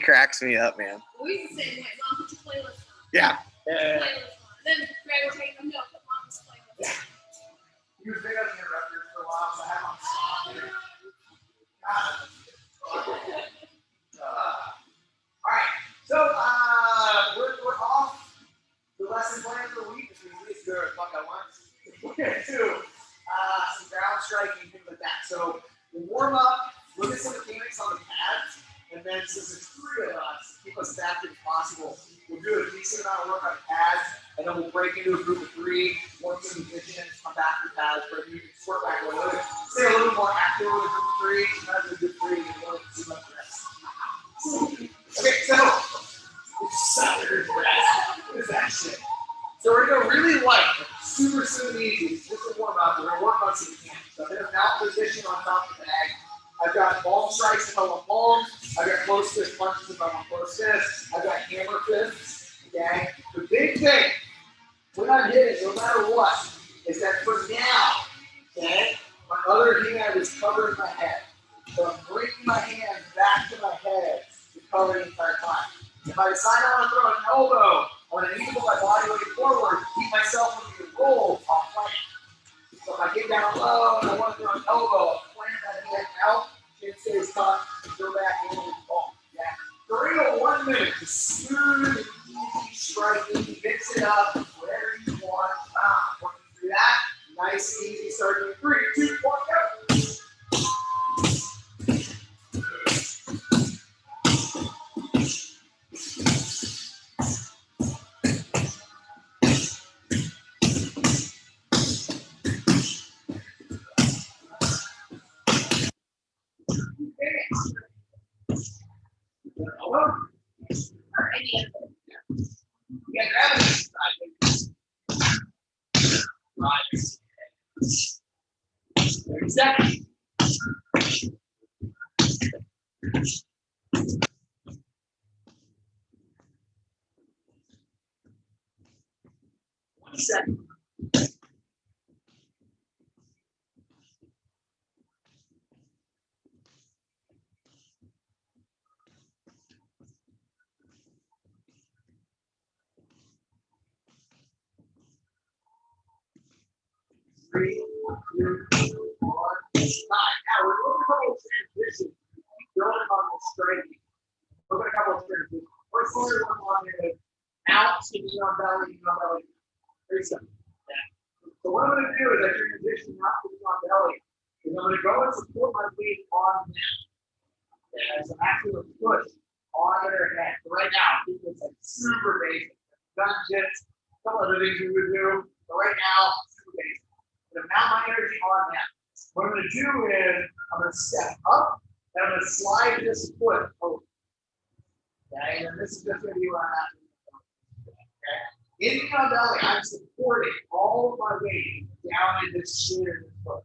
cracks me up, man. We the same way. Mom, put your playlist on. Yeah. Playlist on. Then Greg will take them. No, put Mom's playlist. Yeah. He was big on the interrupters for a while, so I had him on stop here. All right. So we're off the lesson plan for the week, which means we do it fuck at once. We're gonna do some ground striking, things like that. So we'll warm up, look at some mechanics on the pads, and then since there's three of us, keep us as active as possible. We'll do a decent amount of work on pads, and then we'll break into a group of three, work some positions, come back to pads, break into sort back a little bit. Stay a little more active with a group of three. Sometimes a good three, and we'll see much rest. Okay, so solid rest. What is that shit? So we're gonna go really light, super easy. Just a warm up. We're gonna work on some mechanics. So I'm in a mount position on top of the bag. I've got palm strikes if I want palms. I've got close fist punches if I want close fists. I've got hammer fists. Okay. The big thing when I'm hitting, no matter what, is that for now, okay, my other hand is covering my head. So I'm bringing my hand back to my head to cover the entire time. If I decide I want to throw an elbow, I want to need to put my body weight forward, keep myself from being rolled, I'll plant. So if I get down low and I want to throw an elbow, I'll plant that head out, chin stays tucked, and go back in and ball. Yeah. 3 to 1 minute to smooth and easy striking, mix it up, whatever you want. Working through that, nice and easy, starting in 3, 2, 1, go. Or any of them. Yeah, gravity. Right. 30 seconds. One second. Three, 2, 1, 9. Now we're looking at a couple of transitions. Keep building on this striking. Look at a couple of transitions. First one we're working on is out, sitting on belly, Very simple. Yeah. So what I'm going to do is I transition out to on belly. And I'm going to go and support my weight on them. Yeah, so I'm actually going to push on their head. So right now, I think it's like super basic. Gun jits, a couple other things we would do. But right now, super basic. I'm going to mount my energy on them. What I'm going to do is I'm going to step up and I'm going to slide this foot over. Okay, and this is just going to be where I'm at. Okay, in the belly, I'm supporting all of my weight down in this shin of this foot.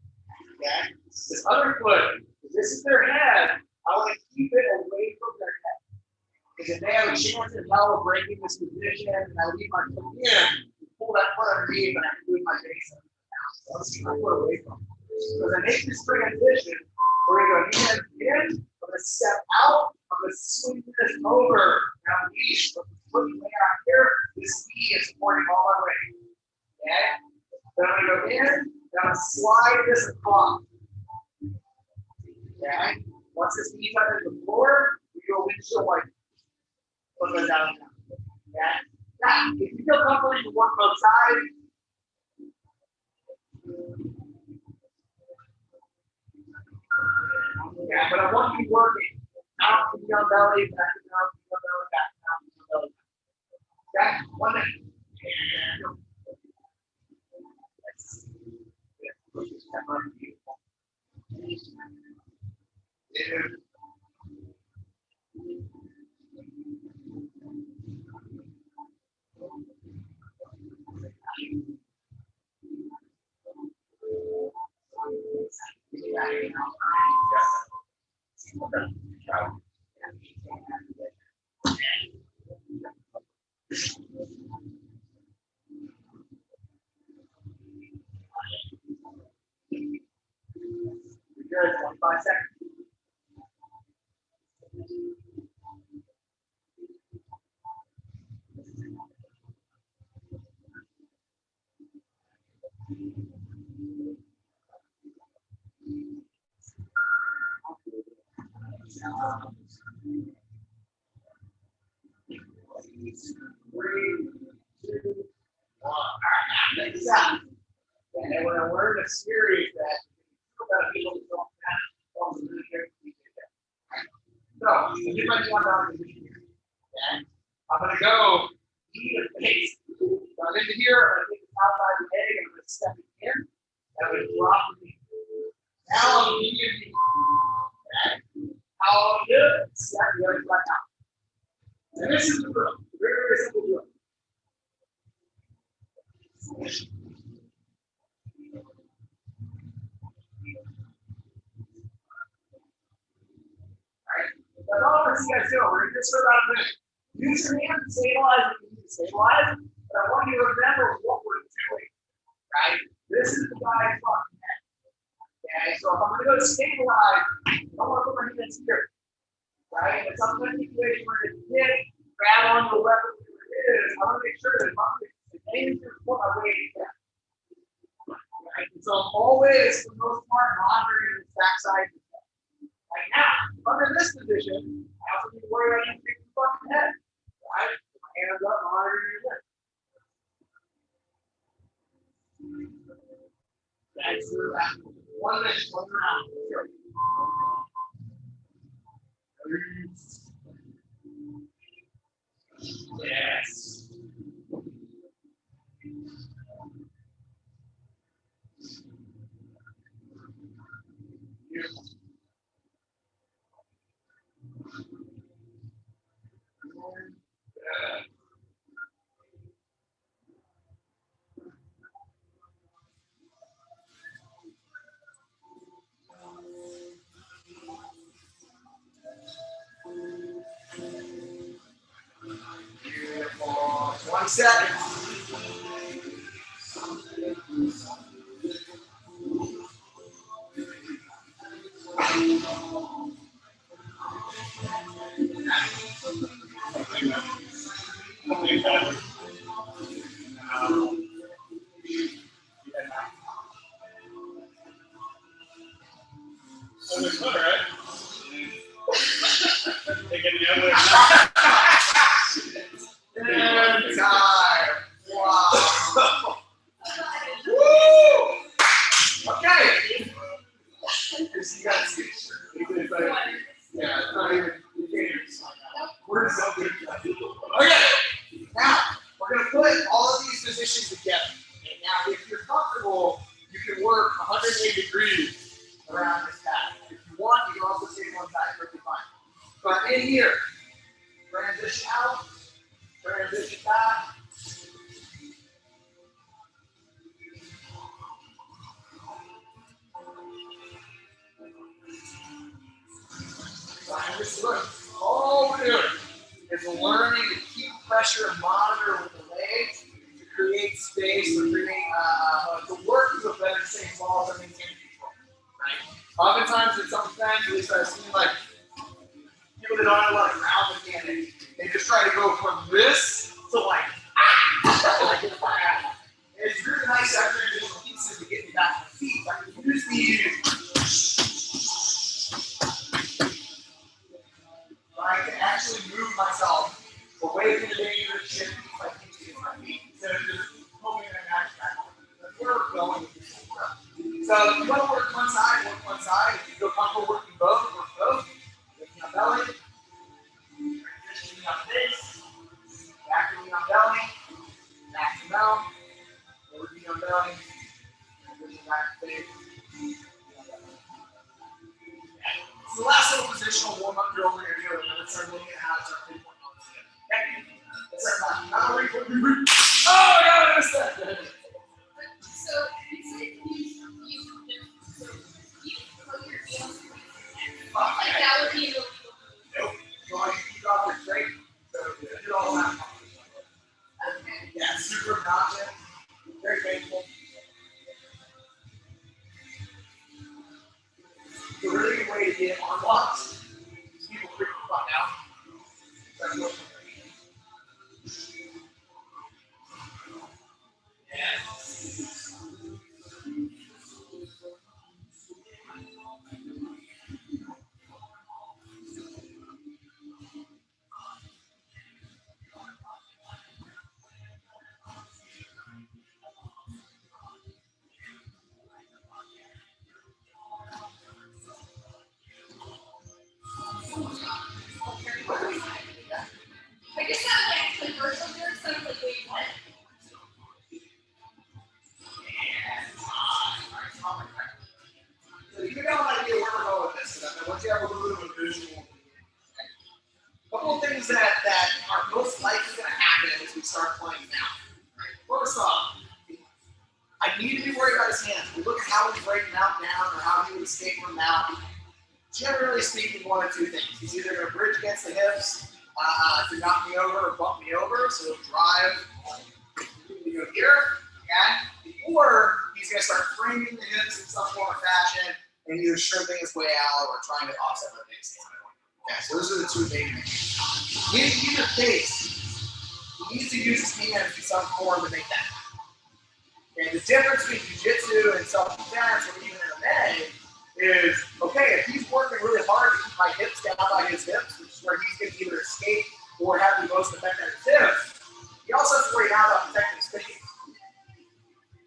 Okay, this other foot, if this is their head, I want to keep it away from their head. Because if they have a chance in hell of breaking this position and I leave my foot in, pull that foot underneath and I can move my base up. So let's keep my foot away from it. So as I make this transition, we're going to go hand in, I'm going to step out, I'm going to swing this over, now leash, but looking way out here, this knee is supporting all my weight. Okay? Then I'm going to go in, then I'm going to slide this across. Okay? Once this knee touches the floor, we go windshield wiper. Put those down. Okay? Now, if you feel comfortable, you can work both sides. Yeah, but I want you working out to the belly, back to down to the belly, back down to the belly. Okay, 1 minute. 3, 2, 1. All right, now take this out. And then we're going to learn a series that you've got to be able to go back. So, you might be on the position here. Okay? I'm going to go knee to face. So I'm into here, I'm going to take the outside of the leg, and I'm going to step it in, and I'm going to drop the knee. Now I'm immediately. Okay? How I'll do it, step the other side out. And this is the drill. Very, very simple drill. Alright, that's all I'm going to see you guys do. We're going to just for about a minute. Use your hand to stabilize if you need to stabilize, but I want you to remember what we're doing, right? This is the guy's fucking head. Okay, so if I'm going to go to stabilize, I don't want to put my hands here, right? It's some manipulation where it's hit, grab onto the weapon, whatever it is. I want to make sure that if I'm aiming to put my weight down. Right? And so I'm always, for the most part, monitoring the backside. Like now, if I'm in this position, I also need to worry about you picking the fucking head. Right? Put my hands up, monitoring your head. That's the 1 minute, 1 round. Here. Yes. Beautiful. 20 seconds. And time. Wow. Woo! Okay. You guys see it. Yeah, it's not even. You can't even sign out. We're so good. Okay. Now, we're going to put all of these positions together. And now, if you're comfortable, you can work 180 degrees around this pad. If you want, you can also take one side, perfectly fine. So I'm in here. Transition out. Transition back. Look, all we're doing is learning to keep pressure and monitor with the legs to create space, to create, to work with a better same balls and maintain control. Right? Oftentimes, in some times, at least I've seen like people that don't have a lot of ground mechanics, they just try to go from this to like, like it's really nice after additional pieces to get me back to my feet. I can use these. I can actually move myself away from the dangerous shit like into my feet instead of just hoping that I'm back. That's where we're going with this stuff. So if you want to work one side, work one side. If you feel comfortable working both, work both. Lifting on belly, transitioning on face, back to knee on belly, back to mouth, lower knee on belly, transition back to face. So the last little positional warm-up drill we're going to do, and then let's start looking at how to start pinpointing all this together. Okay? Let's start back. Oh, I got it. Missed that. So you said use so you put your heels like that would be illegal. Nope. You want to keep off your straight, so do all that. Okay. Yeah, super obnoxious, very painful. It's a really good way to get on blocks. People freak the fuck out. That's what yes. things that are most likely going to happen as we start playing now. Right? First off, I need to be worried about his hands. We look at how we break mount down or how he would escape from mount. Generally speaking, one of two things. He's either going to bridge against the hips to knock me over or bump me over, so he'll drive to go here, okay? Or he's going to start framing the hips in some form or fashion and either shrimping his way out or trying to offset my big stand. Okay, so those are the two main things. In either case, he needs to use his hands in some form to make that happen. And the difference between jiu-jitsu and self-defense or even MMA is, okay, if he's working really hard to keep my hips down by his hips, which is where he's going to either escape or have the most effect on his hips, he also has to worry now about protecting his face.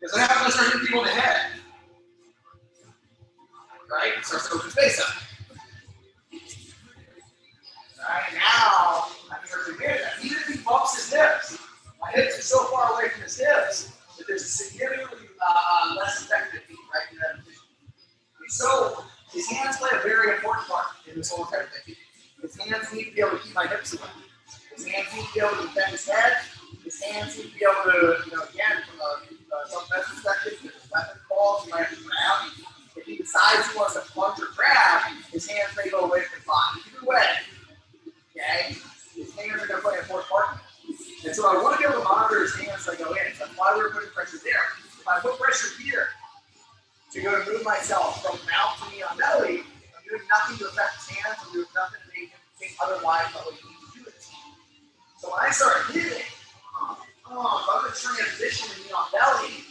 Because what happens when I start hitting people in the head? Right? It starts to open his face up. Alright, now I can start to get that. Even if he bumps his hips, my hips are so far away from his hips that there's a significantly less effective beat right in that position. So his hands play a very important part in this whole entire thing. His hands need to be able to keep my hips away. His hands need to be able to defend his head. His hands need to be able to, again, from a self-defense perspective, if there's weapon calls, you might have to grab. If he decides he wants to punch or grab, his hands may go away from his body. Either way, okay, his hands are going to play an important part. And so I want to be able to monitor his hands as I go in. So that's why we're putting pressure there. If I put pressure here to go to move myself from mount to knee on belly, I'm doing nothing to affect his hands. I'm doing nothing to make him think otherwise about what he needs to do with his hands. So when I start hitting, if I'm going to transition to knee on belly,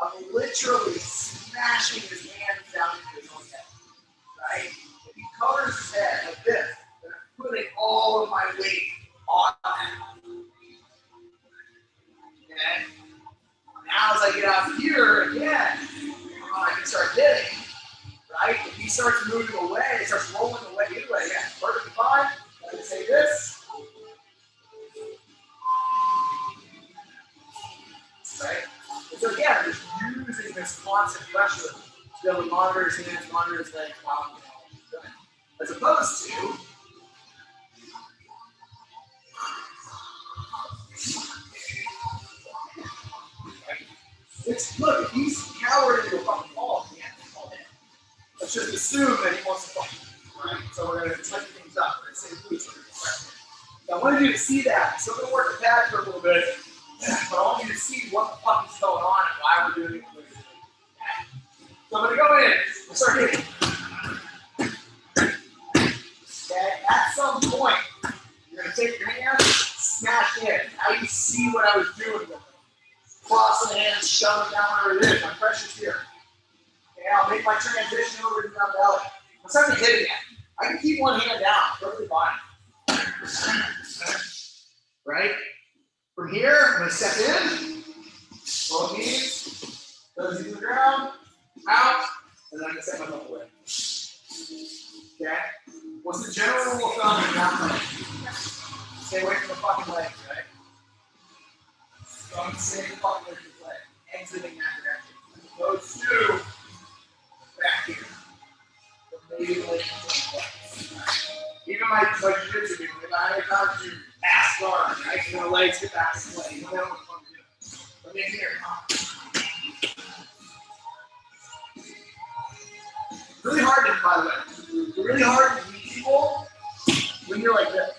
I'm literally smashing his hands down into his own head. Right? If he covers his head like this, then I'm putting all of my weight on that. Okay? Now as I get out here again, I can start hitting, right? If he starts moving away, he starts rolling away either way, yeah, perfectly fine. I can say this. Right? And so again, just using this constant pressure to be able to monitor his hands, monitor his legs while he's doing it. As opposed to look, if he's cowered into a fucking ball, he can't fall in. Let's just assume that he wants to fucking, right? So we're going to tighten things up. We're going to say please. So I wanted you to see that. So I'm going to work the pad for a little bit, but I want you to see what the fuck is going on and why we're doing it. Okay? So I'm going to go in and start hitting. Okay? At some point, you're going to take your hand, smash in. Now you see what I was doing with it. Cross the hands, shove it down wherever it is. My pressure's here. Okay, I'll make my transition over to down belly. I'm starting to hit again. I can keep one hand down, perfectly fine. Right? From here, I'm going to step in, both knees, goes into the ground, out, and then I'm going to step my foot away. Okay? What's the general rule of thumb in ground play? Stay away from the fucking legs, right? Don't stay the fucking away from the leg, exiting that direction. As opposed to back here. So maybe the legs into the legs. Even my jiu-jitsu people, if I had time to pass guard, right? So the legs get back to play. You know what I'm doing. But in here, really hard to, by the way. It's really hard to meet people when you're like this.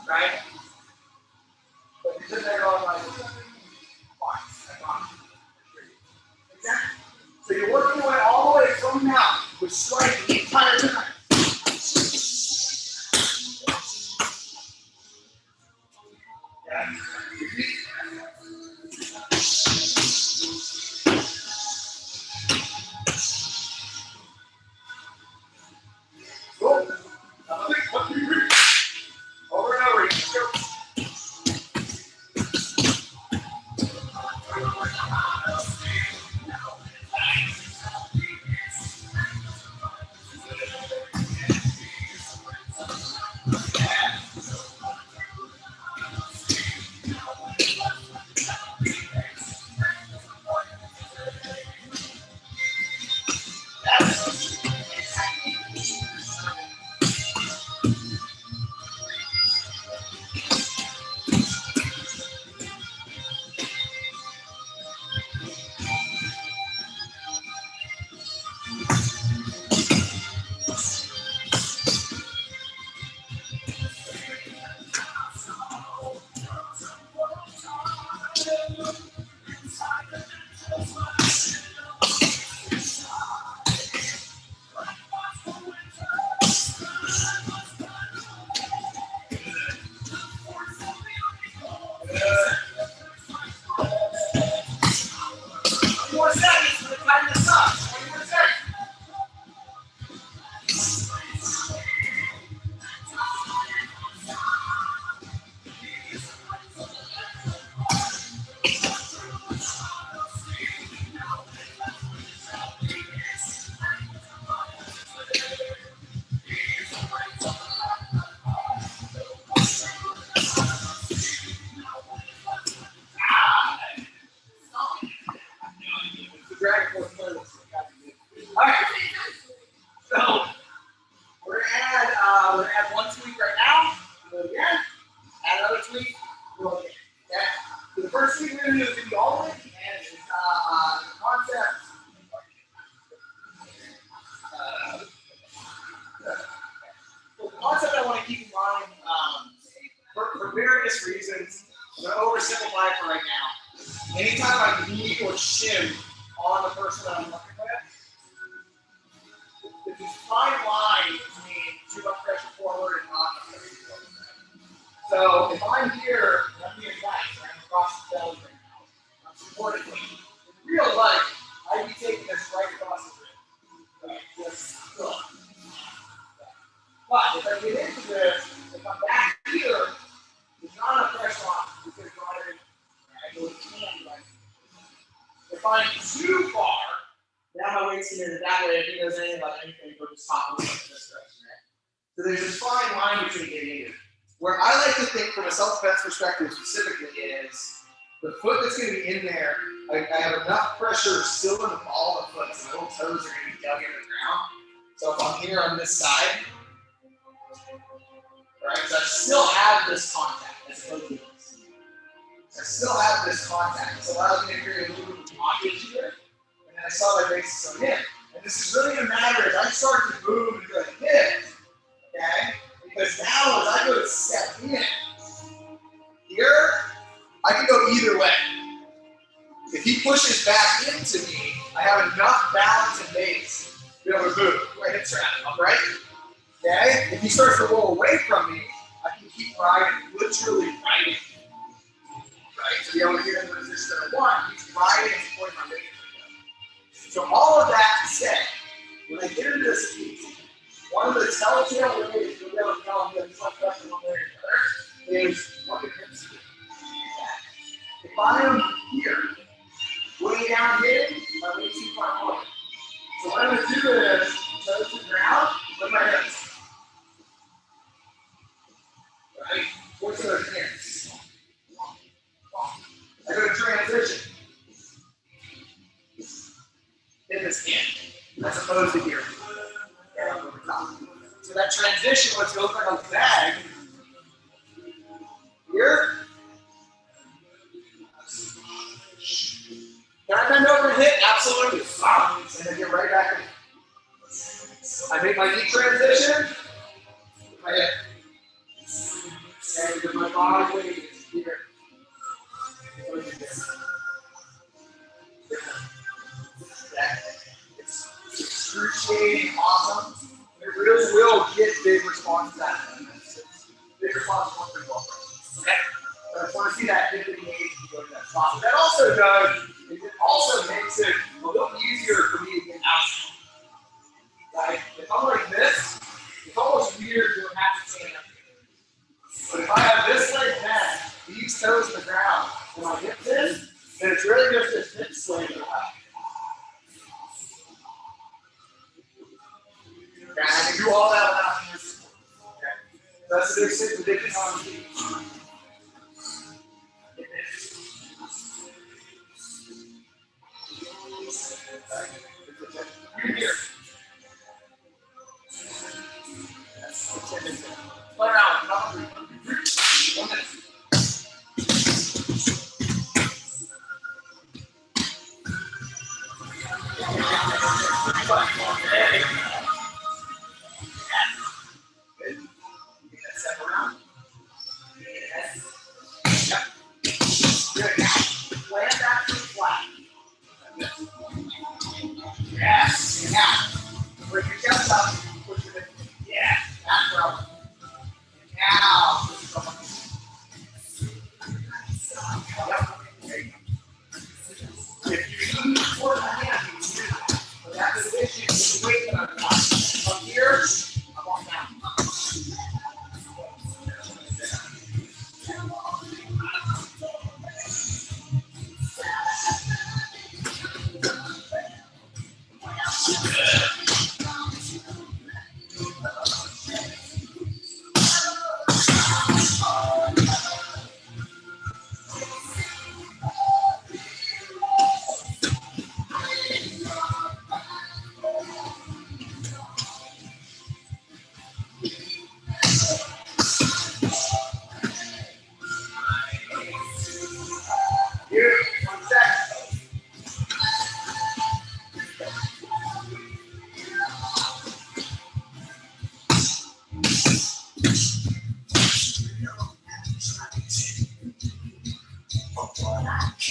Right? But you're sitting there all like, fine. Exactly. So you're working your way all the way from now, with striking the entire time. Cool. Over and over. Let's go. want to keep in mind, for various reasons, I'm going to oversimplify it for right now. Anytime I knee or shin on the person that I'm working with, there's this fine line between too much pressure forward and not enough pressure forward. So if I'm here and I'm being nice, right, I'm across the belly right now, I'm supporting me. In real life, I'd be taking this right across the rib. Right? Just look. But if I get into this, if I'm back here, there's not enough pressure on it because I really can right. If I'm too far, now my weight's here that way, if he knows anything about anything, he'll just hop over this direction, right? So there's this fine line between getting here. Where I like to think from a self-defense perspective specifically is the foot that's going to be in there, I have enough pressure still in the ball of the foot, so my little toes are going to be dug into the ground. So if I'm here on this side, right, so I still have this contact as opposed to this. I still have this contact. This allows me to create a little bit of blockage here, and then I saw my basis on him. And this is really going to matter as I start to move and go like this, okay? Because now as I go to step in, here, I can go either way. If he pushes back into me, I have enough balance and base to be able to move. Right, hips are out, upright. Okay? If he starts to roll away from me, I can keep riding, literally riding. Right? To be able to get in the position that I want, he's riding and supporting my weight. So all of that to say, when I get into this piece, one of the telltale ways to be able to tell him that he's not pressing one way or the other is what the hips do. If I am here, way down here, my weight's too far forward. So what I'm going to do is, toes to the ground, with my hips. Right? What's those hands? I go to transition. Hit this hand, as opposed to here. Over top. So that transition was going to look like a bag. Here. Can I bend over and hit? Absolutely. And then get right back in. I make my knee transition. My hip. And with my body weight is here. It's excruciating, awesome. It really will get big responses out of it. Big responses won't be well. Okay? So I just want to see that hip engage and go to that spot. What that also does is it also makes it a little easier for me to get out. Right? If I'm like this, it's almost weird doing half stand up here. But if I have this leg bent, these toes to the ground, and my hips in, then it's really just this hip sway to the left. Okay, I can do all that without this. Okay. That's the big stick, the big on the feet. You're here. Play around. One minute. Yes. Now, bring your chest up. Push it in. Yeah. That's where I'm. Now, push it up. Yep. There you go. If you need support in the hand, you can do that. But that position is the weight that I'm on. From here, I'm on down.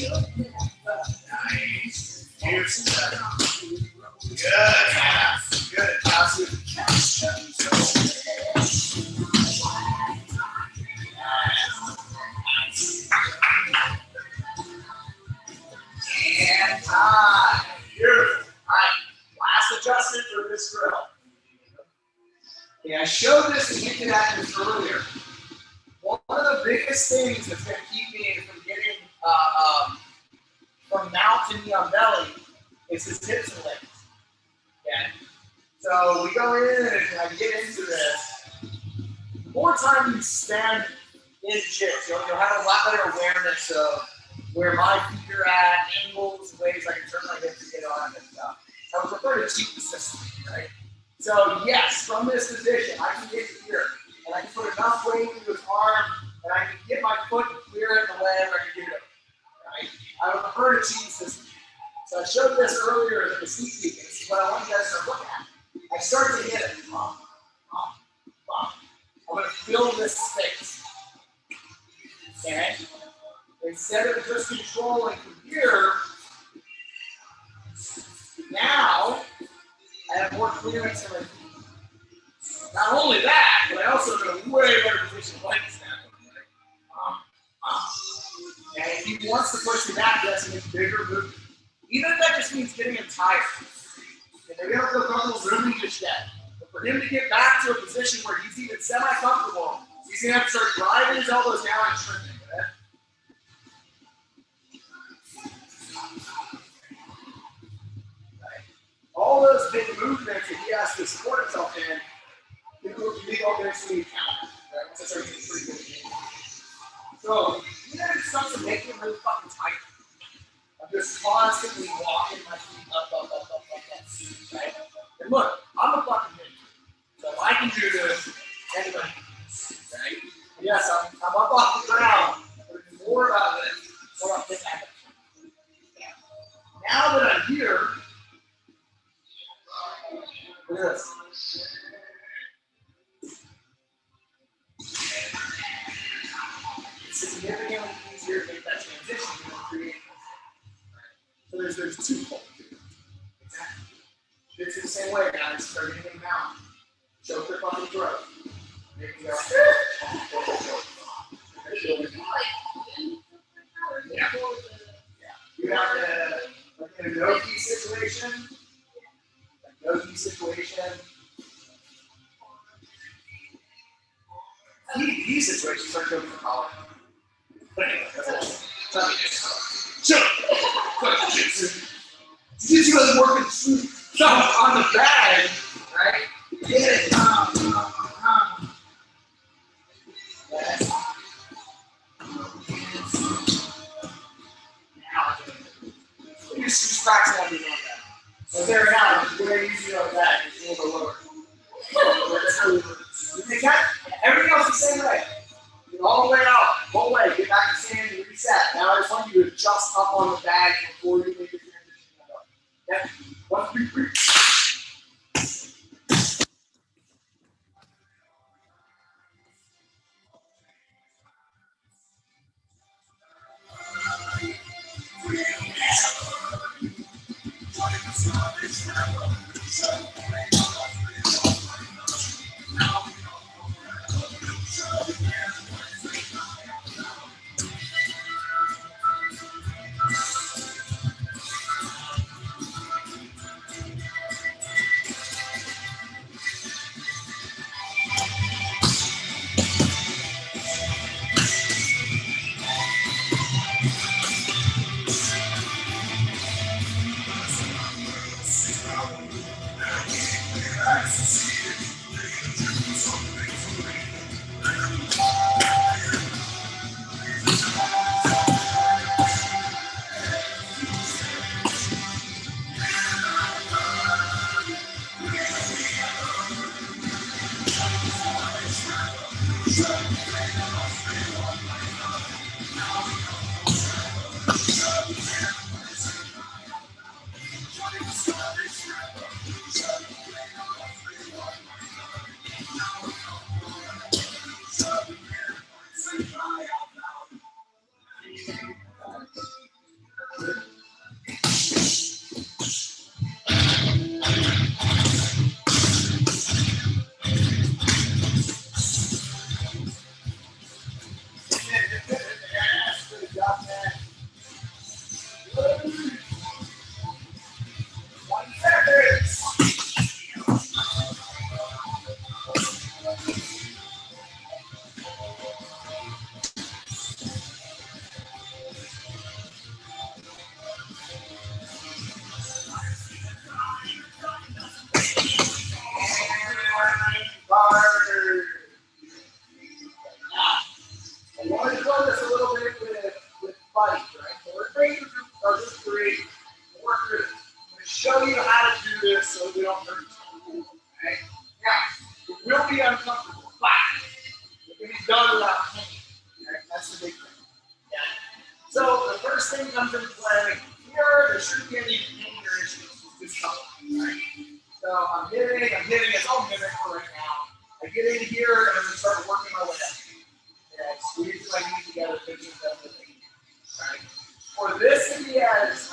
Nice. Here's good. Good. And time. Beautiful. All right. Last adjustment for this drill. Okay, I showed this and hinted at this earlier. One of the biggest things that's going to keep me from getting from mount to knee on belly is his hips and legs. Okay? So we go in and I get into this. The more time you spend in jigs, you'll have a lot better awareness of where my feet are at, angles, ways I can turn my hips to get on and stuff. I would prefer to cheat the system, right? So yes, from this position, I can get to here, and I can put enough weight into his arm, and I can get my foot to clear it in the leg, or I can get it up, right? I would prefer to cheat the system. So I showed this earlier as a sneak peek, and this is what I want you guys to start looking at. I start to hit it. I'm going to fill this space. Okay? Instead of just controlling from here, now I have more clearance in my feet. Not only that, but I also have a way better position like this now. And if he wants to push me back, that's a bigger movement. Even if that just means getting him tired. And they don't feel comfortable moving just yet. But for him to get back to a position where he's even semi-comfortable, he's going to have to start driving his elbows down and shrinking. Okay? All those big movements that he has to support himself in, you need all this to count. Right? Once I start getting pretty good at it. So, you know, it starts to make him really fucking tight. I'm just constantly walking my feet up. Right? And look, I'm a fucking ninja. So if I can do this, anybody can do this. Right? Yes, I'm up off the ground. But it's more about this. More about this action. Now that I'm here, look at this. It's significantly easier to make that transition than create this. So there's twofold. Exactly. It's the same way, guys. Start getting out. Choke their fucking throat. Make it go. Yeah. You have to, like in a no-key situation, These situations are good for college. But anyway, that's all. Shut up. Jiu-jitsu is working stuff on the bag, right? Get it. Yes. You just practice on doing that. So there now, it's very easy on that. It's a little bit lower. You can everything else the same way. Get all the way out, whole way, get back to standing, reset. Now I just want you to adjust up on the bag before you make your transition. Okay? 1, 2, 3. We want to grow this a little bit with buddies, right? So we're going to do three. Work through it. I'm going to show you how to do this so we don't hurt each other. Okay? Now, it will be uncomfortable, but it can be done without pain. Okay? That's the big thing. Yeah. So the first thing comes into play here. There shouldn't be any pain or issues. It's just something, right? So I'm hitting. It's all mimic for right now. I get in here and I'm going to start working my way up. Okay, squeeze my knees together, thinking about the thing. Right? For this to be as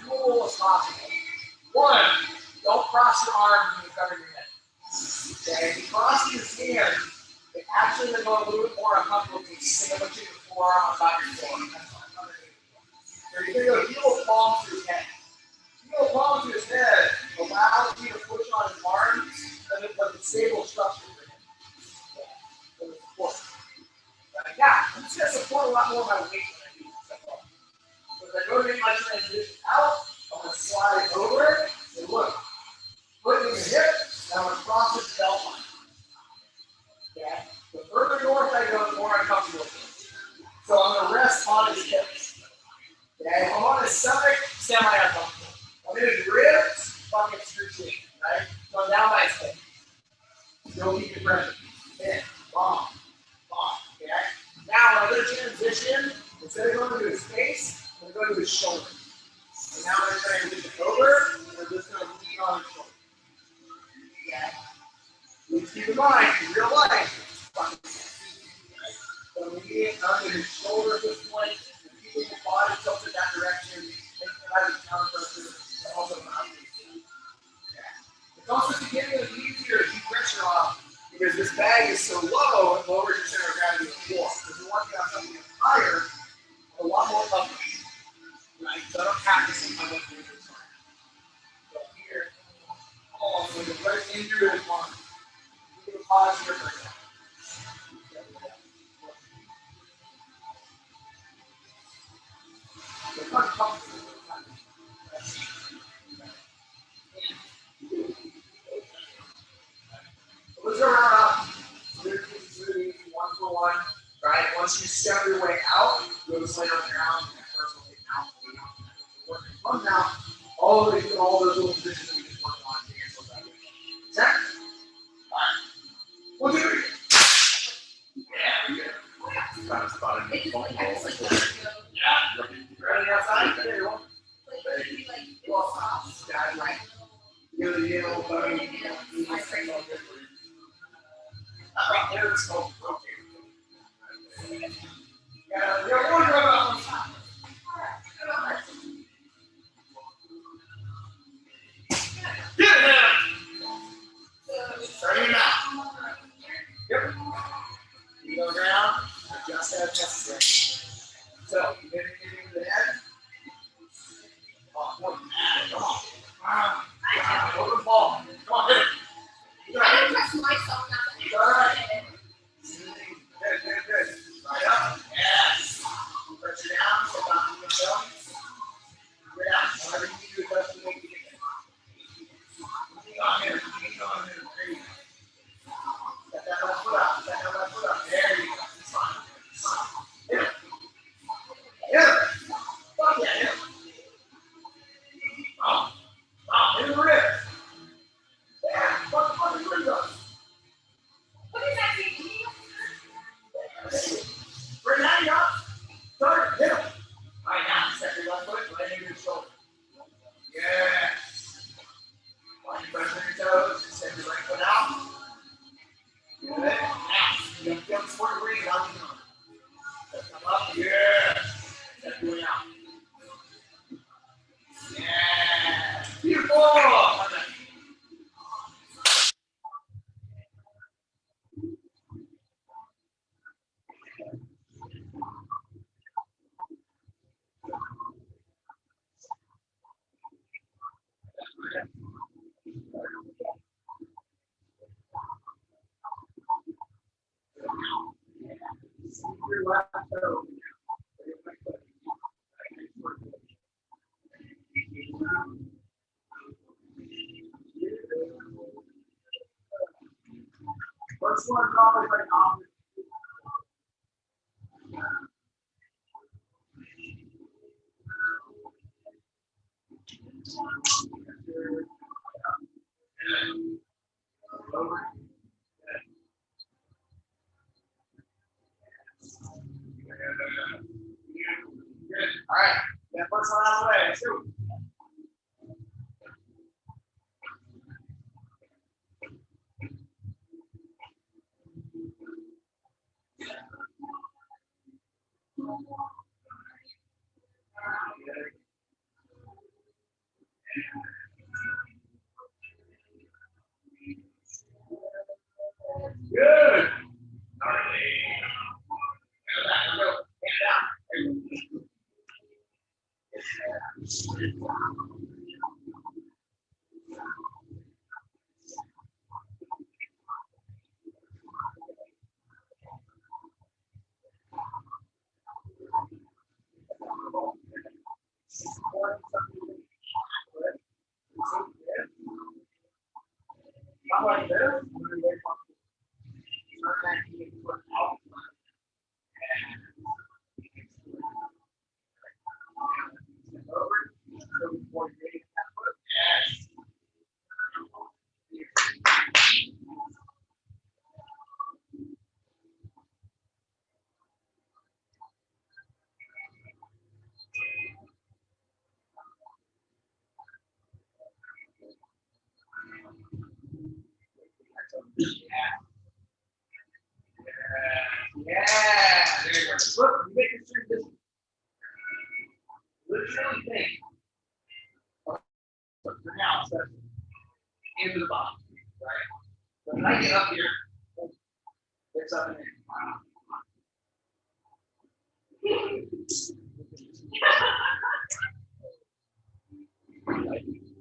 doable as possible, one, don't cross your arms when you cover your head. Okay, if you cross your hands, it actually is going a little bit more uncomfortable to sandwich your forearm on top of your forearm. That's what I'm underneath. So you're going to go heel palm to his head. Heel palm to his head allows you to push on his arms and it was a stable structure for him. So it's important. Now, I'm just going to support a lot more of my weight when I do this. So as I go to make my transition out, I'm going to slide it over and look. Put it in the hip, and I'm going to cross this belt line. Okay? The further north I go, the more uncomfortable it is. So I'm going to rest on his hips. Okay? If I'm on his stomach, semi-uncomfortable. I'm in his ribs, fucking excruciating. Right? So I'm down by his hip. Still keep your pressure. In, long. Okay? Now, when I go to transition, instead of going to his face, I'm going to go to his shoulder. And now I'm going to transition over, and I'm just going to lean on his shoulder. Okay? Please keep in mind, in real life, it's fucking right? So leaning under his shoulder at this point, and keeping your body tilted that direction, making it out of counter pressure, and also not facing. Okay? It's also getting it easier to keep pressure off. Because this bag is so low, it lowers your center of gravity to the floor. Because we're working on something that's higher, a lot more upward. Right? So I don't have to see my left knee this time. So here, oh, so you're right into his arm. You can pause here for a second. So it's not comfortable. So let's go around up. Smoothie, one for one. Right? Once you step your way out, go to lay on the ground. And first we'll take out. So working from now, all the way through all those little positions that we just worked on to answer that. Set? All right. 1, 2, 3. Yeah, we good. Kind of spotted me. Yeah. Ready outside? There you go. Guys, right? You're the yellow buddy. Right there, it's called rotating. Yeah, you're wondering about get it down. Starting it out. Yep. You go down, adjust as necessary. So, you get it into the head. Come on. Hold the ball. Come on, hit it. I don't trust myself now. All right. Good. Right up. Yes. Pressure down. So down to yourself. Get out. Whatever you need to do, that's the way you get it. Hang on here. There you go. Set that left foot up. There you go. It's fine. Hit it. Fuck yeah, hit it. Hit the rib. Yeah, fuck the rib goes. What is that thing? Bring that up. Start, hit him. All right, now, step your left foot, right into your shoulder. Yes. Find your pressure on your toes, step your right foot out. Good. Now, you have to feel the sport breathe out the arm. Step them up, yes. Step your way out. Yeah. Beautiful. Your left toe. First one's always like opposite. All right. That first one out of the way. Let's do it. Good. All right. Go. Yeah, there you go. Look, you make sure this literally thing. For now, so into the bottom, right? So when I get up here, it's up in there.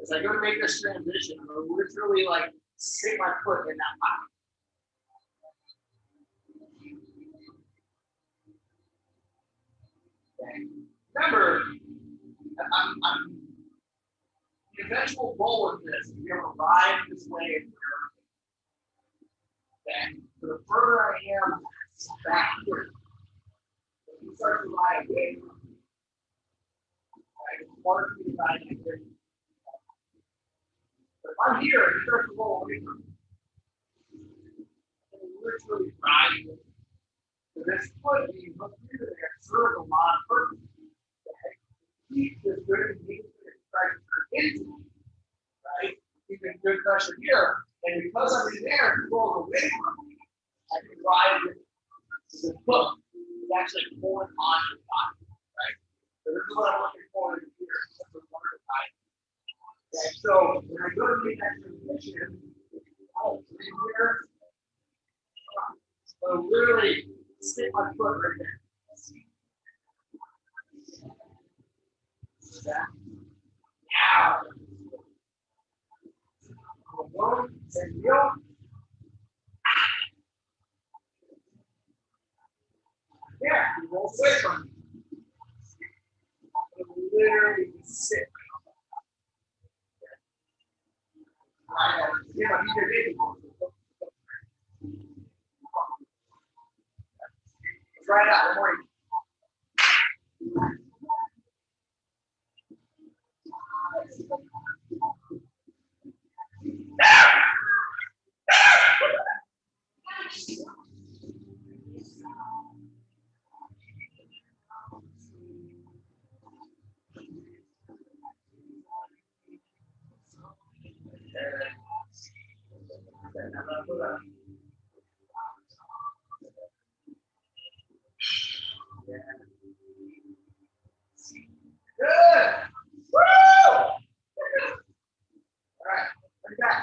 As I go to make this transition, I'm literally like stick my foot in that pocket. Okay. Remember, I'm the eventual goal of this is to be able to ride this wave. Okay. So the further I am back here, you start to ride away from me. Right? It's harder for me to ride like this. But if I'm here, you start to roll away from me. And literally riding with me. So this foot being hooked into there serves a lot of purpose. Okay? Keep this good and keep it trying to turn into me. Right? Keeping good pressure here. And because I'm in there, you roll away from me. I can ride with it. So the foot is actually pulling on your body. Right? So this is what I'm looking for in here. Okay, so when I go to make that transition, I'll in here. So literally stick my foot right there. That. Now. One, and yo. Yeah, you roll away from me. Literally sit. Yeah, try it out. One more. Good. Woo! All right. Bring it back.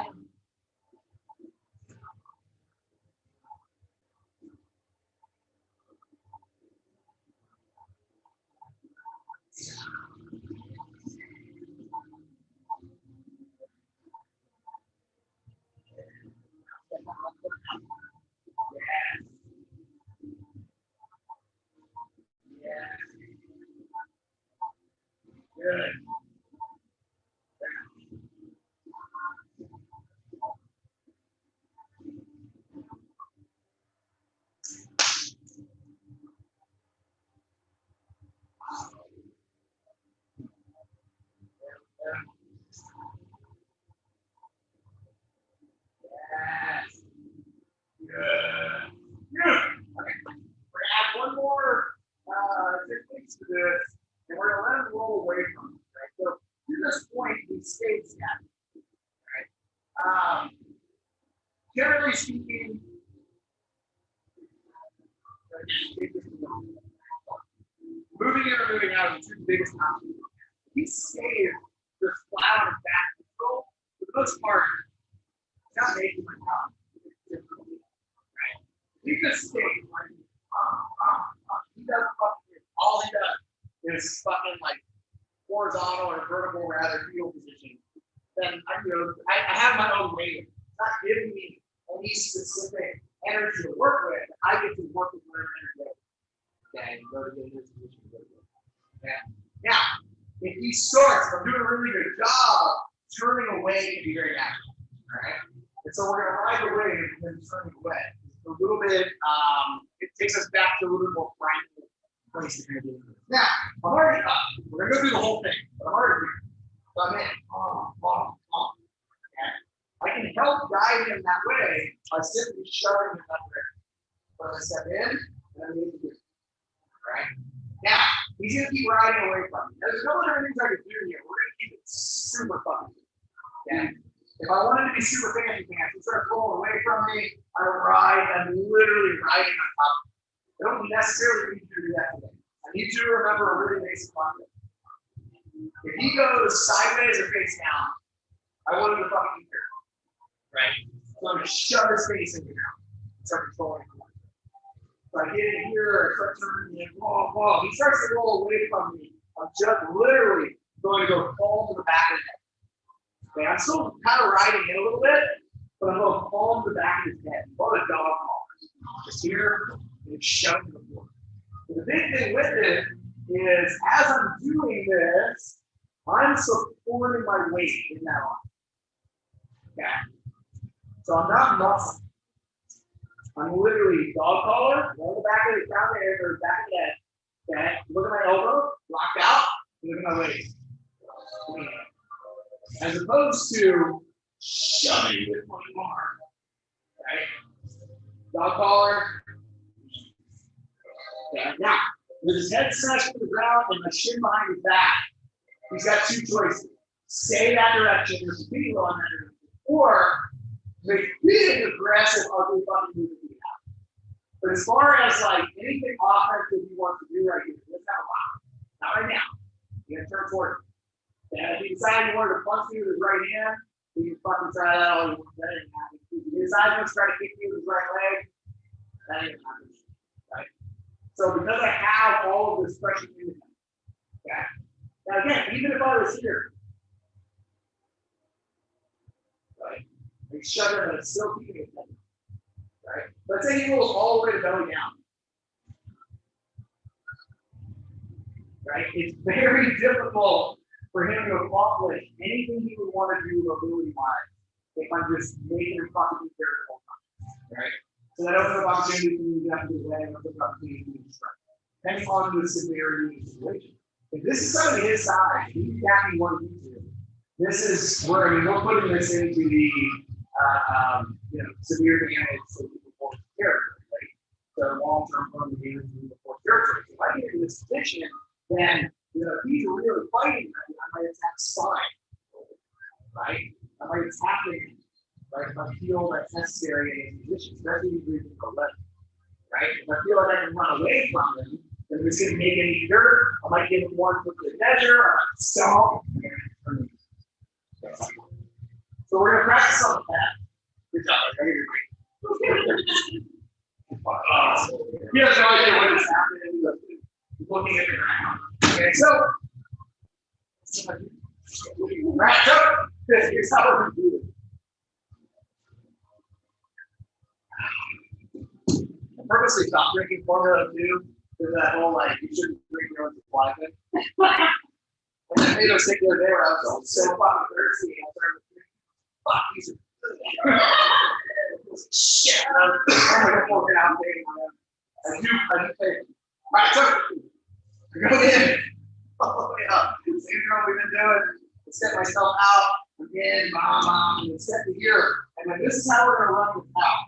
Yeah. Good. Yes. Good. Good. Okay. We're gonna add one more techniques to this, and we're gonna Moving in or moving out are the two biggest options. If he stays just flat on his back control, for the most part, it's not making my top. Right? He just stays like, he doesn't fucking, all he does is fucking like horizontal or vertical rather fetal position. Then I have my own weight. It's not giving me any specific energy to work with. I get to work with whatever energy. Okay, go to the position. Okay. Now, if he starts from doing a really good job, turning away can be very natural. All right. And so we're gonna ride the wave and then turning away. It's a little bit. It takes us back to a little bit more practical place to do this. Now, I'm already up. We're gonna go through the whole thing, but I'm already here. So I'm in. Okay. I can help guide him that way by simply showing him that way. When I step in, and I'm able to do it. Right? Now, he's gonna keep riding away from me. There's no other things I can do here. We're gonna keep it super fun. Okay? If I wanted to be super fancy pants, he starts pulling away from me, I ride, I'm literally riding on top of him. I don't necessarily need you to do that today. I need you to remember a really basic concept. If he goes sideways or face down, I want him to fucking hear. Right? So I'm gonna shove his face in your mouth and start controlling him. So I get in here, I start turning in, whoa. He starts to roll away from me. I'm just literally going to go palm to the back of his head. Okay, I'm still kind of riding in a little bit, but I'm going palm to the back of his head. What a dog call. Just here and shove to the floor. The big thing with it is as I'm doing this, I'm supporting my weight in that arm. Okay. So I'm not muscling. I'm literally dog collar, on the back of the crown head or back of the head. Okay. Look at my elbow, locked out, look at my waist. As opposed to shoving with my arm. Right? Dog collar. Okay. Now, with his head smashed to the ground and my shin behind his back, he's got two choices. Stay that direction, there's a video on that direction, or make big, aggressive, ugly fucking moves. But as far as like anything offensive you want to do right here, let's have a lot. Not right now. You gotta turn toward it. And if you decide you want to punch me with his right hand, you can fucking try that all you want. That ain't happening. If you decide to try to kick me with his right leg, that ain't happening. Right? So because I have all of this pressure in him, okay. Now again, even if I was here, right, I shove it and it's still keeping it down. Right? Let's say he rolls all the way to belly down. Right? It's very difficult for him to accomplish anything he would want to do mobility-wise if I'm just making him fucking be careful. Right? So that opens up opportunity for you to have to do that, and opens up opportunity for you to strike. Depending on the severity of the situation. If this is somebody his size, he's exactly what he needs to do. This is where, I mean, we're putting this into the severe damage to the force territory, right? So long-term permanent damage to the force territory. So if I get into this position, then if he's really fighting, I might attack spine, right? I might attack him, right? If I feel that's necessary in a position, especially if he's breathing for left, right? If I feel like I can run away from him, then it's going to make any dirt. I might give him one quick measure, I might stomp. So we're going to practice on that. Good job. He has no idea what is happening. He's looking at the ground. Okay, so right, so here's how we're going to do it. I purposely stopped drinking formula too, because that whole like you shouldn't drink your own supply thing. And I made a particular day where I was so fucking thirsty, and I started to drink. Fuck, these are shit. I'm gonna fork it out there. I do pay. Alright, so I go in. All the way up. Same drill we've been doing. I step myself out. Again, and step to here. And then this is how we're gonna run this out.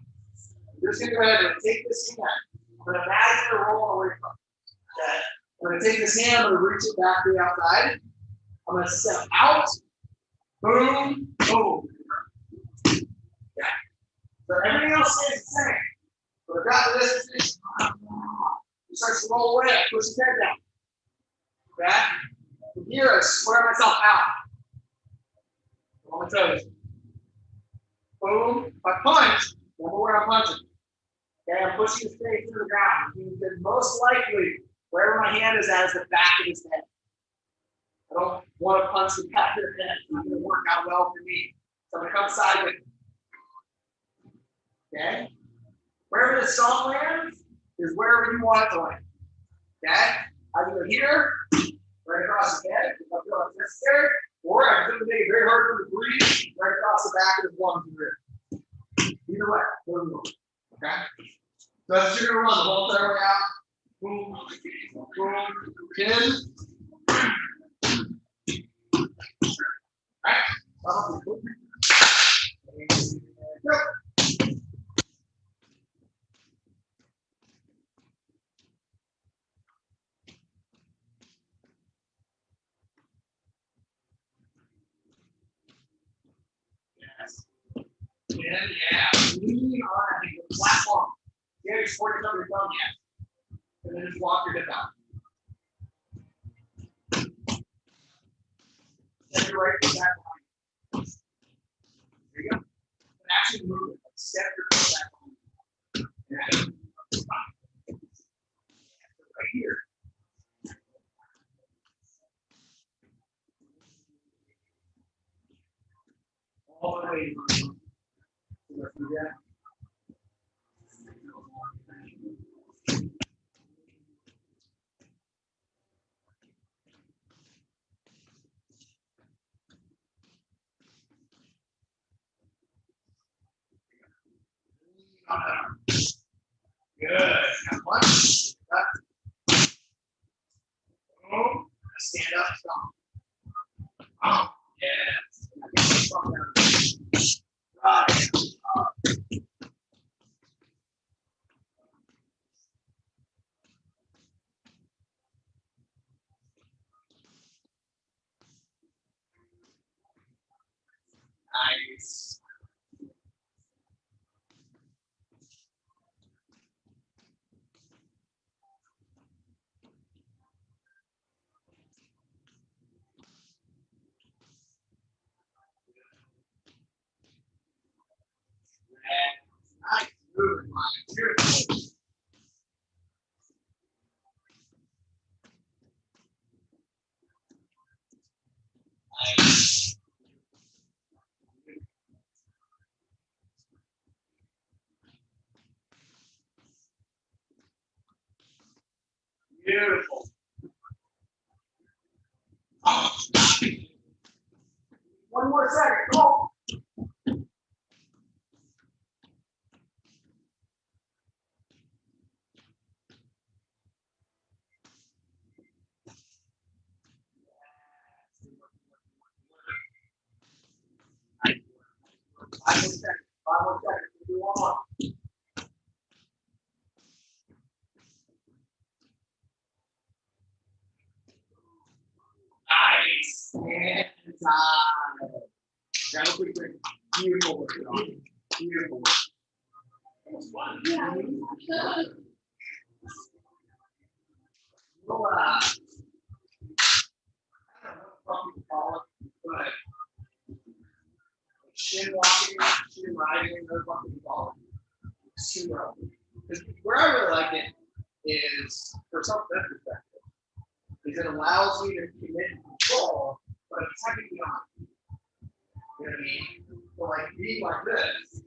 I'm just gonna go ahead and take this hand. I'm gonna imagine it rolling away from it. Okay. I'm gonna take this hand, I'm gonna reach it back to the outside. I'm gonna step out. Boom, boom. Okay. So everything else stays the same. So I've got this position. starts to roll away. I push his head down. Okay? From here, I square myself out. On my toes. Boom. If I punch, remember where I'm punching. Okay, I'm pushing his face to the ground. Then most likely, wherever my hand is at is the back of his head. I don't want to punch the back of the head. It's not going to work out well for me. So I'm going to come sideways. Okay? Wherever the stomp lands is wherever you want it to land. Okay? I go here, right across the head, if I feel like necessary, or I'm going to make it very hard for him to breathe, right across the back of his lungs and ribs. Either way, whatever you want. Okay? So that's what you're going to run the whole entire way out. Boom, boom, pin. Alright, go. Yes. Yeah. Lean on the platform. Yeah, you're supporting over your thumb, yes. And then just walk your hip out. Step your right foot back behind. There you go. And actually move it. Step your foot back behind. Yeah. Right here. All the way. Yeah. Good. Now punch. Boom. Stand up. Stop. Oh, yes. Right. Nice. Nice. Moving line. Beautiful. Nice. Beautiful. Oh. One more second. Come on. Five more seconds. 5 more seconds. Do one more. Nice. And time. That was quick. Beautiful work. Beautiful work. Yeah. Well, I don't know what you call it, but shin walking, shin riding, those what we call it. Sumo. Because where I really like it is, for self-defense perspective, is it allows me to commit and control, but it's technically not. You know what I mean? So like being like this,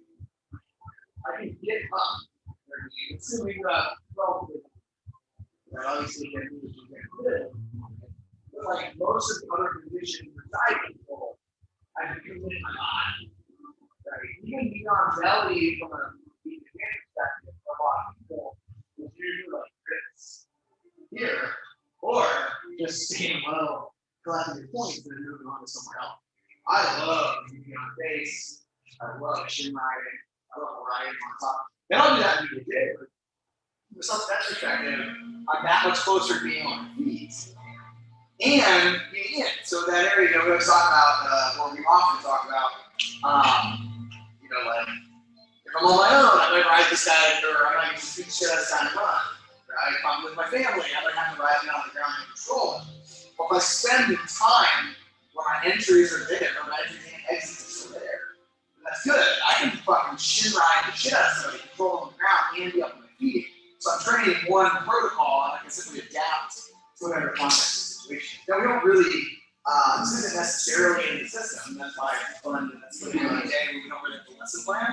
I can get up. You know what I mean? Assuming relatively. Obviously, you get good. But like most of the other conditions that I control, I can commit my body. Right? Even beyond belly from a perspective, a lot of people will do like this here, or just staying low, collecting your points, and then moving on to somewhere else. I love moving on base. I love shin riding. I love riding on top. They don't do that in the day, but from some perspective, I'm that much closer to being on feet and being in. So that area, we always talk about, or we often talk about, like if I'm on my own, I might ride this guy, or I might use this shit as time to run. Right? If I'm with my family, I like having to ride down on the ground and control it. But if I spend the time where my entries are there, or my entries and exits are still there, then that's good. I can fucking shin ride the shit out of somebody, control on the ground, and be up on my feet. So I'm training one protocol, and I can simply adapt to whatever context situation. Now we don't really, this isn't necessarily in the system. That's why it's fun. That's what we do on a day where we don't really have the lesson plan.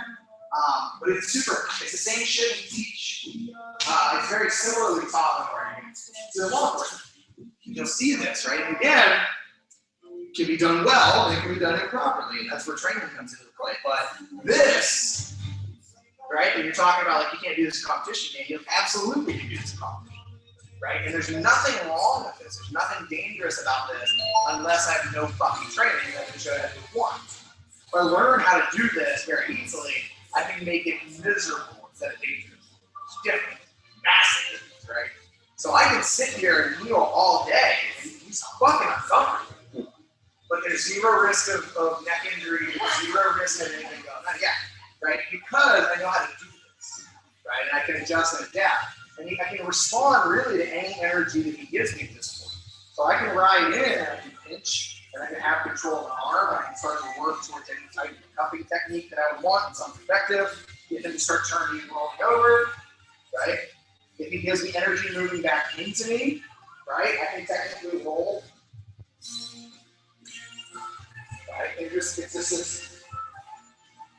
But it's the same shit we teach. It's very similarly taught to the law enforcement. You'll see this, right? And again, it can be done well, and it can be done improperly, and that's where training comes into play. But this, right, when you're talking about like you can't do this in competition, you absolutely can do this in competition, right? And there's nothing wrong with this. There's nothing dangerous about this unless I have no fucking training that can show you how to do it once. If I learn how to do this very easily, I can make it miserable instead of dangerous. It's different, massive difference, right? So I can sit here and kneel all day and he's fucking uncomfortable. But there's zero risk of neck injury, zero risk of anything going on. Yeah, right? Because I know how to do this, right? And I can adjust and adapt. And I can respond really to any energy that he gives me at this point. So I can ride in and I can pinch. And I can have control of the arm, and I can start to work towards any type of cuffing technique that I would want in some perspective. Get him to start turning and rolling over, right? If he gives me energy moving back into me, right, I can technically roll. Right? It's just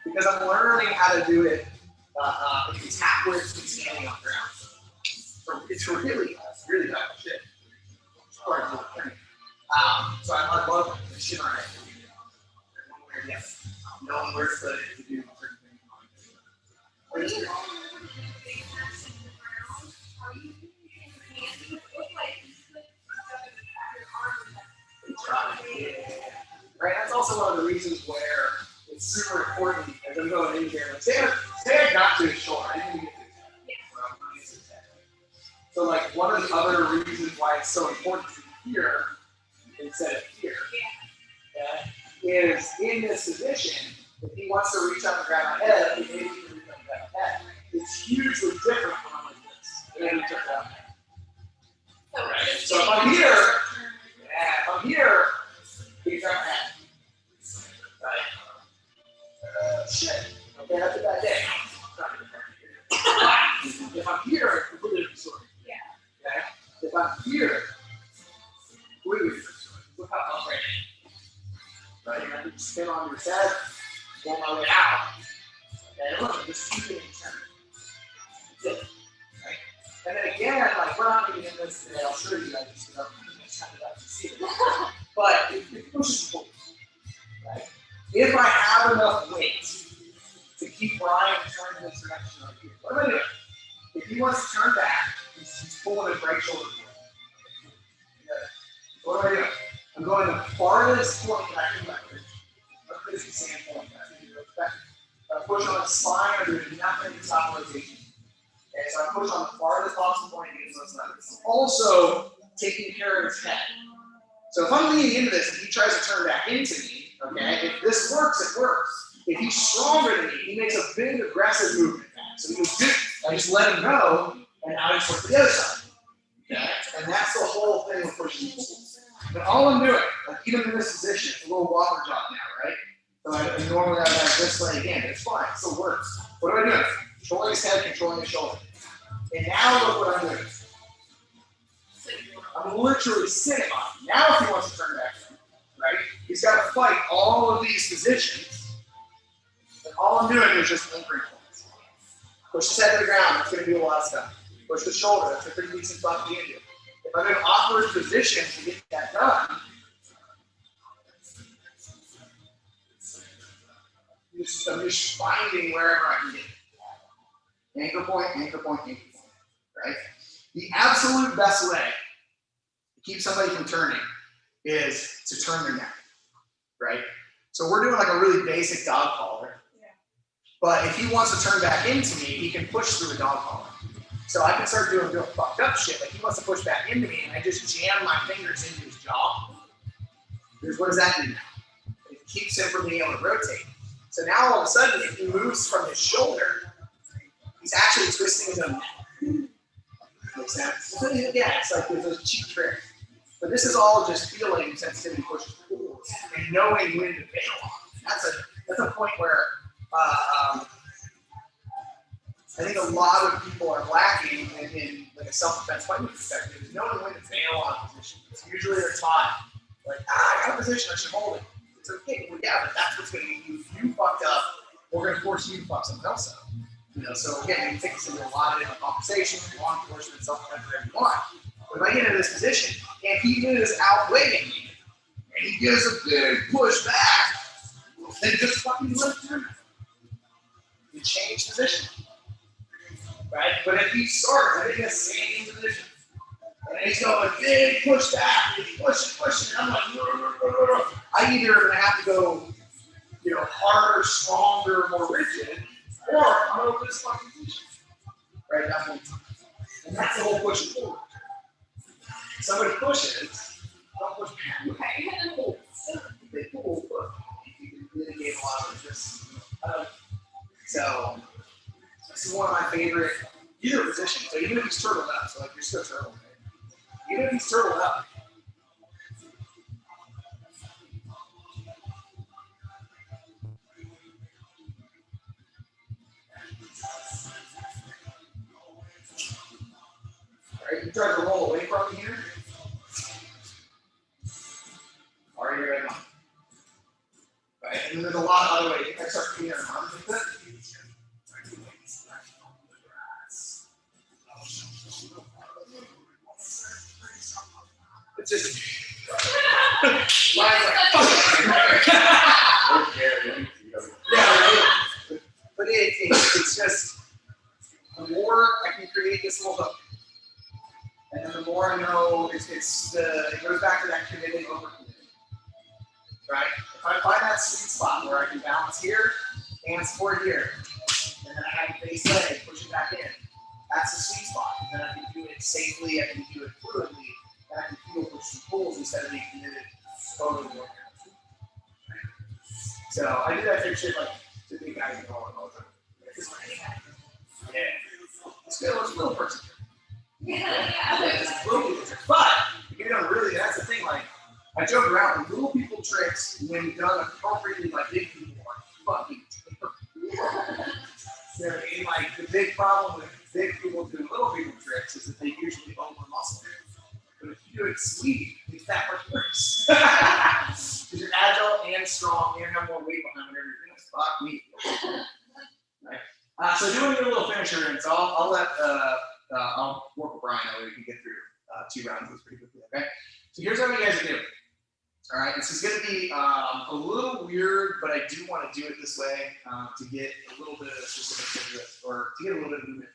because I'm learning how to do it backwards and standing on the ground. It's really tough shit. It's part of the thing. So I love the shit on it. No one works but to do certain things. Are you the only one who can big mass in the ground? Are you using your hands? You look like you could stuff in your arm. Right, that's also one of the reasons where it's super important as I'm going in here. Like, say I got to his shoulder, I didn't even get to his head. So like one of the other reasons why it's so important to be here instead of here, is in this position, if he wants to reach up and grab my head, maybe he can reach up and grab my head. It's hugely different when I'm like this. And he took it out. Right. So if I'm here, he's up my head. Right? Shit. Okay, that's a bad day. If I'm here, it's a completely different story. Yeah. Okay? If I'm here, completely different story. Look how I'm right. Right? And I can spin on your head, go my way out. And look, just keep it in turn. That's it. Right? And then again, like we're not going to get in this today, I'll show you guys just because I'm just kind of like to see it. But it pushes forward. Right? If I have enough weight to keep Brian turning this direction up here, what am I doing? If he wants to turn back, he's pulling his right shoulder forward. What am I doing? I'm going the farthest point that I can leverage. Look at this same point. I push on the spine, I'm doing nothing to stop rotation. Okay, so I push on the farthest possible point and get those levers. Also, taking care of his head. So if I'm leaning into this and he tries to turn back into me, okay, if this works, it works. If he's stronger than me, he makes a big aggressive movement back. So he goes, I just let him go, and now I just work to the other side. Okay? And that's the whole thing with pushing. But all I'm doing, like even in this position, it's a little water drop now, right? So I normally I have this leg in, it's fine, it still works. What am I doing? Controlling his head, controlling his shoulder. And now look what I'm doing. I'm literally sitting on him. Now if he wants to turn back, right? He's got to fight all of these positions. And all I'm doing is just anchoring points. Push his head to the ground, that's going to do a lot of stuff. Push the shoulder, that's a pretty decent spot to be into. If I'm in an awkward position to get that done, I'm just finding wherever I can get it. Anchor point, anchor point, anchor point, right? The absolute best way to keep somebody from turning is to turn their neck, right? So we're doing like a really basic dog collar, but if he wants to turn back into me, he can push through a dog collar. So I can start doing fucked up shit. Like he wants to push back into me, and I just jam my fingers into his jaw. What does that do now? It keeps him from being able to rotate. So now all of a sudden, if he moves from his shoulder, he's actually twisting his own neck. Makes sense. So, yeah, it's like there's a cheap trick. But this is all just feeling sensitivity pushes pulls and knowing when to bail on. That's a point where I think a lot of people are lacking in like a self-defense fighting perspective is knowing when to bail on a position. It's usually they're taught like, I got a position, I should hold it. It's okay, well, yeah, but that's what's going to get you. You fucked up. We're going to force you to fuck someone else up. You know, so again, you can take this into a lot of different conversations, law enforcement, self-defense, whatever you want. But if I get into this position and he is outweighing me, and he gives a big push back, then just fucking let it through. You change position, right? But if he starts in the same position, and he's going big push back, and he's pushing, and I'm like, I either am gonna have to go, you know, harder, stronger, more rigid, or I'm gonna lose fucking position, right? And that's the whole push and pull. Somebody pushes, don't push back. They pull, but you can mitigate a lot of this. So this is one of my favorite either positions. So even if he's turtled up, so like you're still turtled, right? Even if he's turtled up. Right, you try to roll away from me here. Or you're in. Right, and then there's a lot of other ways. You can start cleaning your arms with it. It's just. But it's just the more I can create this little hook, and then the more I know it goes back to that committed over committed. Right? If I find that sweet spot where I can balance here and support here, and then I have a base leg pushing back in, that's the sweet spot. And then I can do it safely, I can do it fluidly, and I can feel push and pulls instead of being committed totally. So I do that trick shit like to big guys and all the time. Yeah. It's good. It's a little person. But you know, really, that's the thing. Like, I joke around with little people tricks when done appropriately by big people are fucking. And like the big problem with big people doing little people tricks is that they usually over muscle. But if you do it sweet, it's that much worse. Because you're agile and strong and have more weight behind whatever you're doing. Fuck me. Right. So doing a little finisher, and so I'll let I'll work with Brian that way we can get through 2 rounds of this pretty quickly. Okay. So here's what you guys are doing. All right. This is going to be a little weird, but I do want to do it this way to get a little bit of specifics into this, or to get a little bit of movement.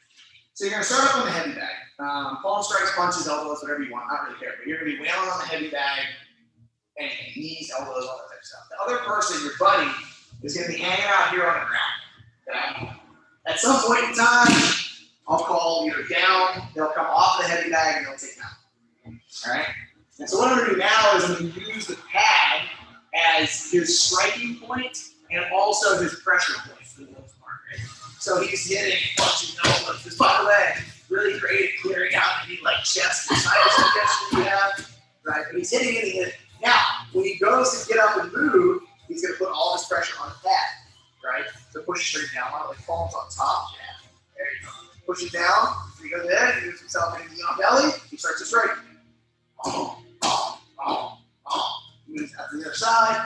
So you're going to start up on the heavy bag. Palm strikes, punches, elbows, whatever you want. Not really care, but you're going to be wailing on the heavy bag, anything, knees, elbows, all that type of stuff. The other person, your buddy, is going to be hanging out here on the ground. Okay? At some point in time, I'll call either down, they'll come off the heavy bag, and they'll take them out. All right? And so what I'm going to do now is I'm going to use the pad as his striking point and also his pressure point for the most part. Right? So he's hitting, punching, elbows. Just by the way, really great at clearing out any like chest or side suggestion you have. Right? But he's hitting it. Now, when he goes to get up and move, he's going to put all this pressure on the pad. Right? So push straight down, like palms on top. Yeah. There you go. Push it down. So he goes in, he moves himself into the belly. He starts to strike. Moves out to the other side.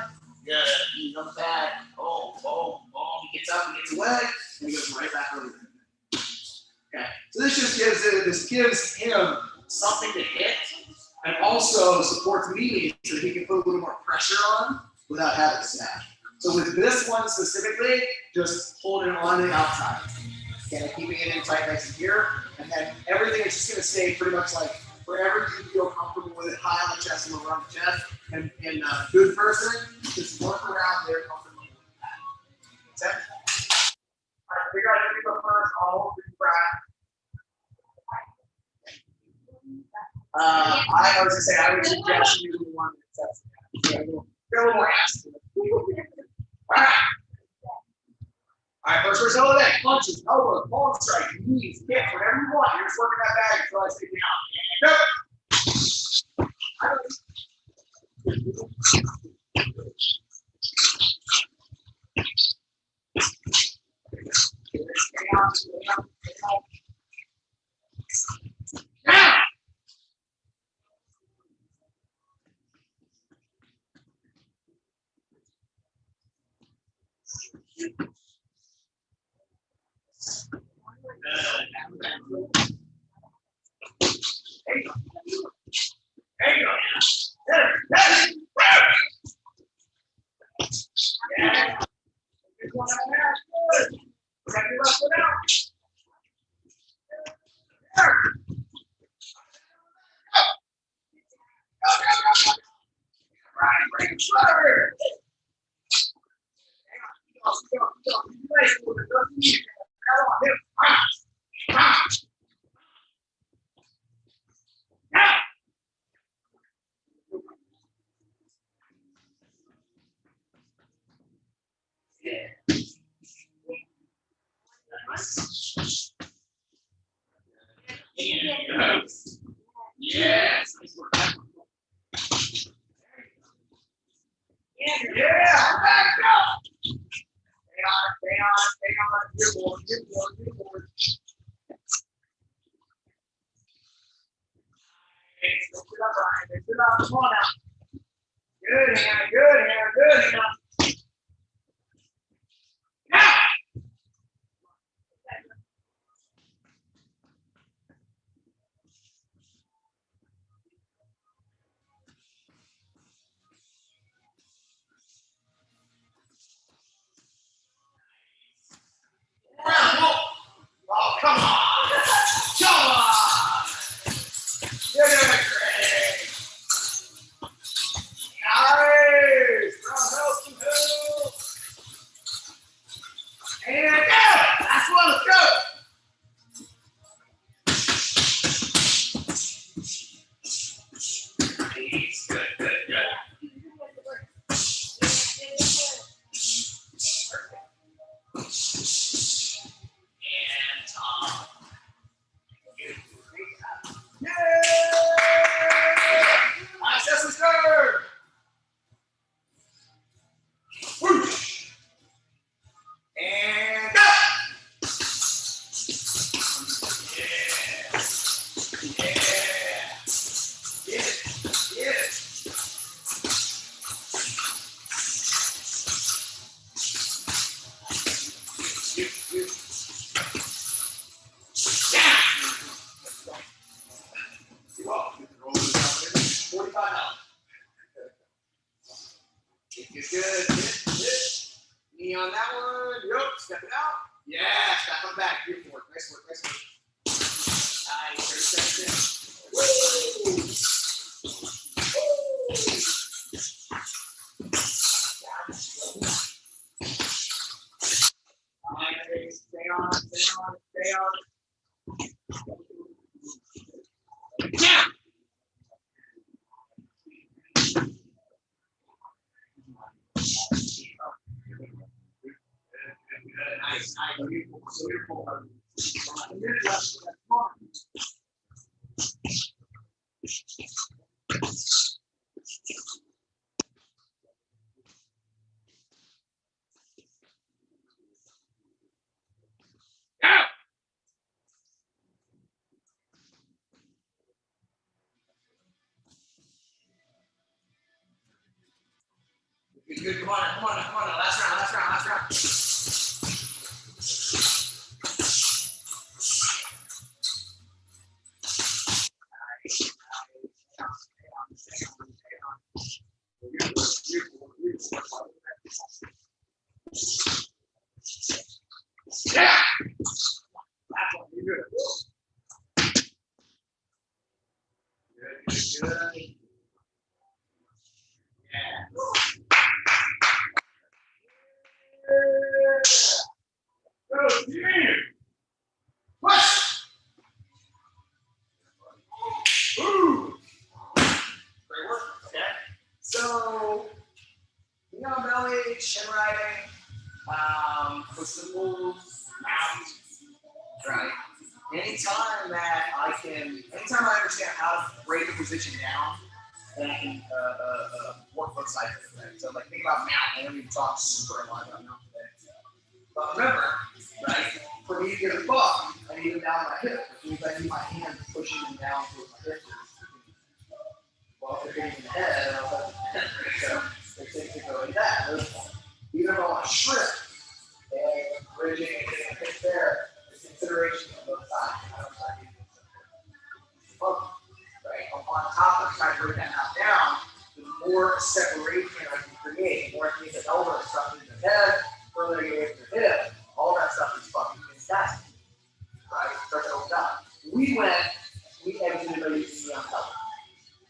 Good. Knees on the pad. He gets up and gets away, and he goes right back over there. Okay. So this gives him something to hit, and also supports me so that he can put a little more pressure on without having to snap. So with this one specifically, just holding on the outside. Okay, keeping it in tight, nice and here, and then everything is just going to stay pretty much like wherever you feel comfortable with it, high on the chest and around the chest. And a good person, just work around there comfortably with that. All right, figure out everything but first, all the I was going to say, I would suggest you the one that sets it. Get a little more ass to it. All right. All right, first result of that. Punches, elbows, palm strike, knees, kicks, whatever you want. You're just working that bag until I say down. Now. There you go. There you go. There. Yeah. Good one out there. Good. Check your left foot out. There. Go. Right, bring it slower. Hang on. Go. Nice. Come on, hip. Now. Yeah. Yes. Yeah. Back up. Stay on. Good board. Lift it up, Ryan. Lift it up. Come on now. Good, Hannah. Now. Oh, come on. You're doing great. Nice. And go. Last one. Let's go. Nice. Good. And Tom. Yay! Access is good. Whoosh. And go. Yeah. Get it. Good. Knee on that one. Yep. Step it out. Yeah. Back on the back. Beautiful work. Nice work. Nice. 30 seconds. Woo! Nice. Stay on. Yeah. Nice. Beautiful. Yeah. Good. Come on now. Last round. Yeah. That's what you do. Good. Yeah. Go team. Push. Ooh. Great work. Okay. So, knee on belly, shin riding. noticeable mount, right? Anytime I understand how to break a position down, then I can work both sides of it, right? So, like, think about mount. I don't even talk super a lot about mount today. But remember, right, for me to get a buck, I need them down my hip, which means I need my hand pushing them down towards my hip. Well, if they're getting in the head, I'll let the head break. So, they take to go like that. Even though I strip, and bridging and getting a hip there, the consideration of both sides. Right? On top of trying to bring that mount down, the more separation I can create, the more I can get the elbow stuff in the head, further get away from the hip, all that stuff is fucking fantastic. Right? Start to open up. We exited by using the elbow.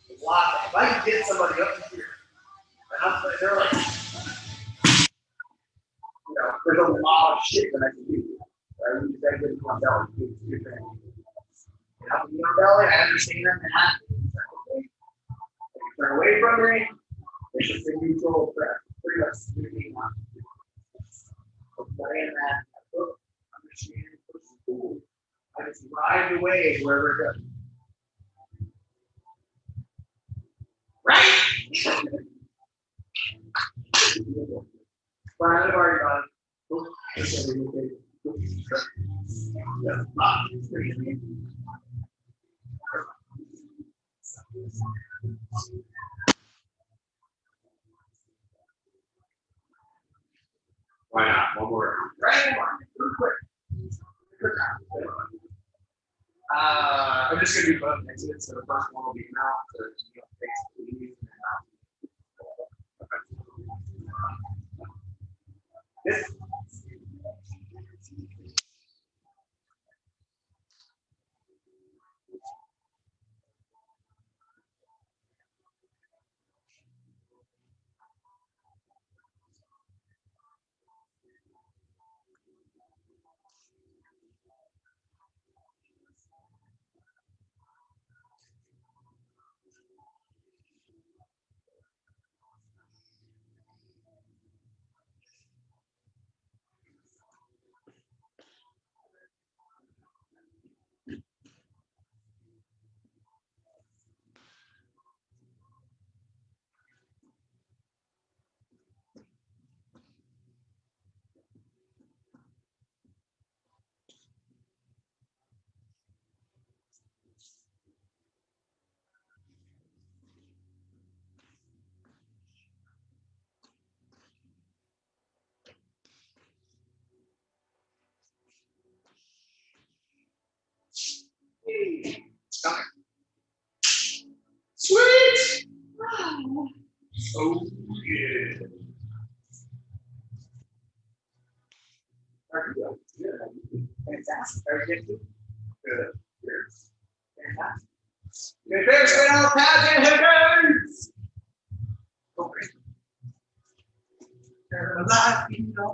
A lot of that. If I can get somebody up to here, and they're like, you know, there's a lot of shit that I can do. Right? We just got to get my belly. You know, your belly, I understand that. Okay. Turn away from me. It's just a neutral breath. Pretty much moving on. Playing that book, understand cool. I just ride the wave wherever it goes. Right? Well, I've already got it. Why not? One more. Right? Real quick. I'm just going to do both exits. So the first one will be mouth. So basically, this. Stomach. Sweet! Oh, yeah. There you go. Good. Fantastic. Very good. Good. Fantastic. Good. Bear straight out of pageant hitters. Okay. They're alive, you know.